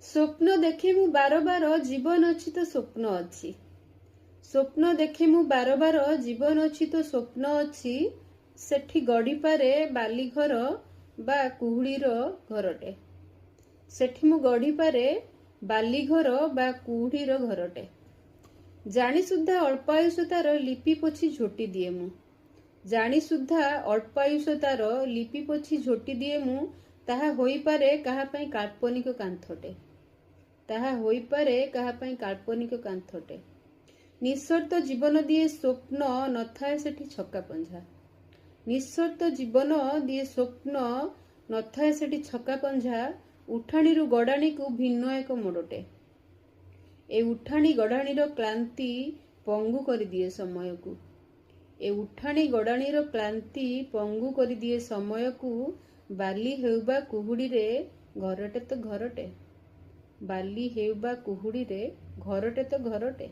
ସ୍ୱପ୍ନ ଦେଖେ ମୁଁ ବାର ବାର ଜୀବନ ଅଛି ତ ସ୍ୱପ୍ନ ଅଛି। ସ୍ୱପ୍ନ ଦେଖେ ମୁଁ ବାର ବାର ଜୀବନ ଅଛି ତ ସ୍ୱପ୍ନ ଅଛି। ସେଠି ଗଢ଼ିପାରେ ବାଲିଘର ବା କୁହୁଡ଼ିର ଘରଟେ। ସେଠି ମୁଁ ଗଢ଼ିପାରେ ବାଲିଘର ବା କୁହୁଡ଼ିର ଘରଟେ। ଜାଣି ସୁଦ୍ଧା ଅଳ୍ପାୟୁଷ ତାର ଲିପି ପୋଛି ଝୋଟି ଦିଏ ମୁଁ। ଜାଣି ସୁଦ୍ଧା ଅଳ୍ପାୟୁଷ ତାର ଲିପି ପୋଛି ଝୋଟି ଦିଏ ମୁଁ। ତାହା ହୋଇପାରେ କାହା ପାଇଁ କାଳ୍ପନିକ କାନ୍ଥଟେ। ତାହା ହୋଇପାରେ କାହା ପାଇଁ କାଳ୍ପନିକ କାନ୍ଥଟେ। ନିଃସର୍ତ୍ତ ଜୀବନ ଦିଏ ସ୍ୱପ୍ନ, ନଥାଏ ସେଠି ଛକା ପଞ୍ଝା। ନିଃସର୍ତ୍ତ ଜୀବନ ଦିଏ ସ୍ୱପ୍ନ, ନଥାଏ ସେଠି ଛକା ପଞ୍ଝା। ଉଠାଣିରୁ ଗଡ଼ାଣିକୁ ଭିନ୍ନ ଏକ ମୋଡ଼ଟେ। ଏ ଉଠାଣି ଗଡ଼ାଣିର କ୍ଳାନ୍ତି ପଙ୍ଗୁ କରିଦିଏ ସମୟକୁ। ଏ ଉଠାଣି ଗଡ଼ାଣିର କ୍ଳାନ୍ତି ପଙ୍ଗୁ କରିଦିଏ ସମୟକୁ। ବାଲି ହେଉ ବା କୁହୁଡ଼ିରେ ଘରଟେ ତ ଘରଟେ। ବାଲି ହେଉ ବା କୁହୁଡ଼ିରେ ଘରଟେ ତ ଘରଟେ।